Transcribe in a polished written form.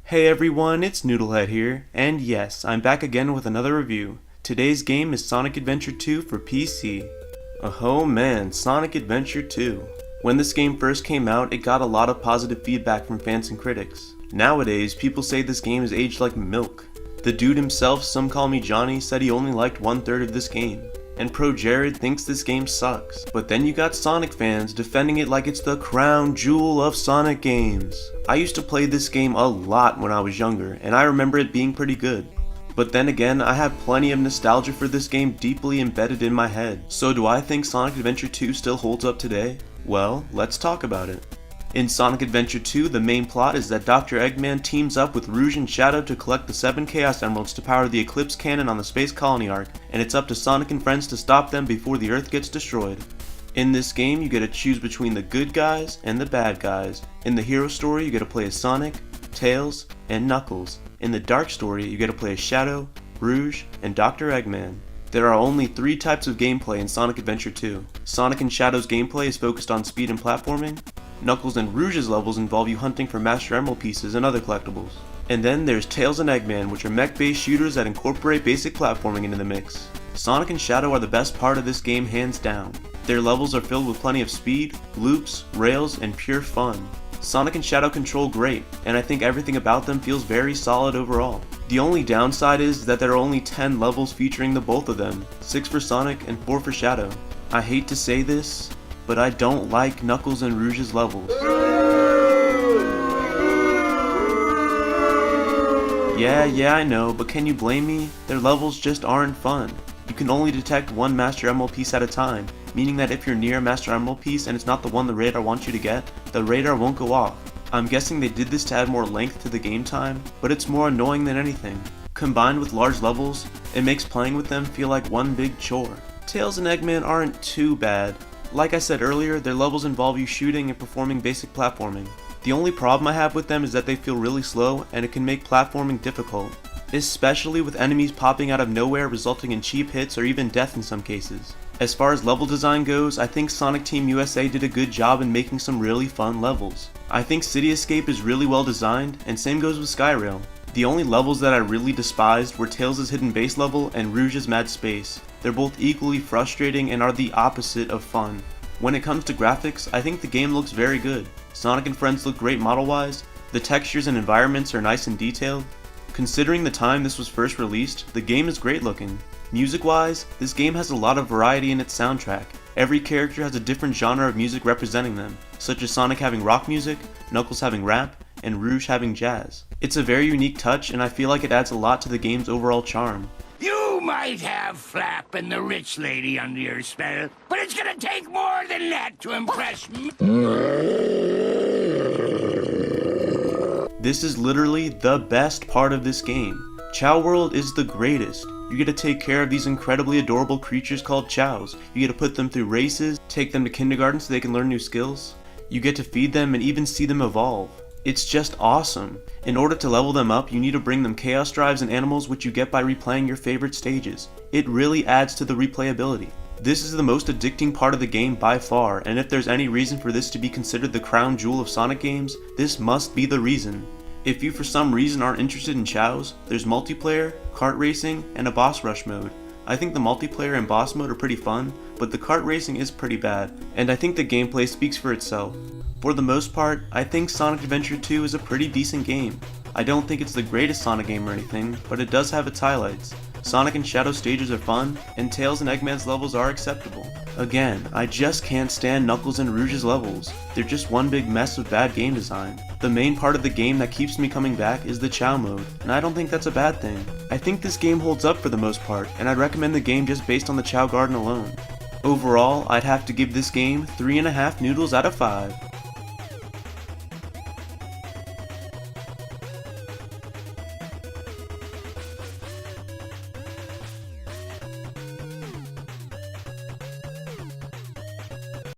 Hey everyone, it's Newdlehead here, and yes, I'm back again with another review. Today's game is Sonic Adventure 2 for PC. Oh man, Sonic Adventure 2. When this game first came out, it got a lot of positive feedback from fans and critics. Nowadays, people say this game is aged like milk. The dude himself, Some Call Me Johnny, said he only liked 1/3 of this game. And Pro Jared thinks this game sucks. But then you got Sonic fans defending it like it's the crown jewel of Sonic games. I used to play this game a lot when I was younger, and I remember it being pretty good. But then again, I have plenty of nostalgia for this game deeply embedded in my head. So do I think Sonic Adventure 2 still holds up today? Well, let's talk about it. In Sonic Adventure 2, the main plot is that Dr. Eggman teams up with Rouge and Shadow to collect the 7 Chaos Emeralds to power the Eclipse Cannon on the Space Colony arc, and it's up to Sonic and friends to stop them before the Earth gets destroyed. In this game, you get to choose between the good guys and the bad guys. In the hero story, you get to play as Sonic, Tails, and Knuckles. In the dark story, you get to play as Shadow, Rouge, and Dr. Eggman. There are only 3 types of gameplay in Sonic Adventure 2. Sonic and Shadow's gameplay is focused on speed and platforming. Knuckles and Rouge's levels involve you hunting for Master Emerald pieces and other collectibles. And then there's Tails and Eggman, which are mech-based shooters that incorporate basic platforming into the mix. Sonic and Shadow are the best part of this game hands down. Their levels are filled with plenty of speed, loops, rails, and pure fun. Sonic and Shadow control great, and I think everything about them feels very solid overall. The only downside is that there are only 10 levels featuring the both of them, 6 for Sonic and 4 for Shadow. I hate to say this, but I don't like Knuckles and Rouge's levels. Yeah, I know, but can you blame me? Their levels just aren't fun. You can only detect one Master Emerald piece at a time, meaning that if you're near a Master Emerald piece and it's not the one the radar wants you to get, the radar won't go off. I'm guessing they did this to add more length to the game time, but it's more annoying than anything. Combined with large levels, it makes playing with them feel like one big chore. Tails and Eggman aren't too bad. Like I said earlier, their levels involve you shooting and performing basic platforming. The only problem I have with them is that they feel really slow and it can make platforming difficult, especially with enemies popping out of nowhere resulting in cheap hits or even death in some cases. As far as level design goes, I think Sonic Team USA did a good job in making some really fun levels. I think City Escape is really well designed, and same goes with Skyrail. The only levels that I really despised were Tails' Hidden Base level and Rouge's Mad Space. They're both equally frustrating and are the opposite of fun. When it comes to graphics, I think the game looks very good. Sonic and Friends look great model-wise, the textures and environments are nice and detailed. Considering the time this was first released, the game is great looking. Music-wise, this game has a lot of variety in its soundtrack. Every character has a different genre of music representing them, such as Sonic having rock music, Knuckles having rap, and Rouge having jazz. It's a very unique touch, and I feel like it adds a lot to the game's overall charm. You might have Flap and the rich lady under your spell, but it's gonna take more than that to impress me. This is literally the best part of this game. Chow World is the greatest. You get to take care of these incredibly adorable creatures called Chows. You get to put them through races, take them to kindergarten so they can learn new skills. You get to feed them and even see them evolve. It's just awesome. In order to level them up, you need to bring them Chaos Drives and animals, which you get by replaying your favorite stages. It really adds to the replayability. This is the most addicting part of the game by far, and if there's any reason for this to be considered the crown jewel of Sonic games, this must be the reason. If you for some reason aren't interested in Chows, there's multiplayer, kart racing, and a boss rush mode. I think the multiplayer and boss mode are pretty fun, but the kart racing is pretty bad, and I think the gameplay speaks for itself. For the most part, I think Sonic Adventure 2 is a pretty decent game. I don't think it's the greatest Sonic game or anything, but it does have its highlights. Sonic and Shadow stages are fun, and Tails and Eggman's levels are acceptable. Again, I just can't stand Knuckles and Rouge's levels. They're just one big mess of bad game design. The main part of the game that keeps me coming back is the Chow mode, and I don't think that's a bad thing. I think this game holds up for the most part, and I'd recommend the game just based on the Chow Garden alone. Overall, I'd have to give this game 3.5 noodles out of 5.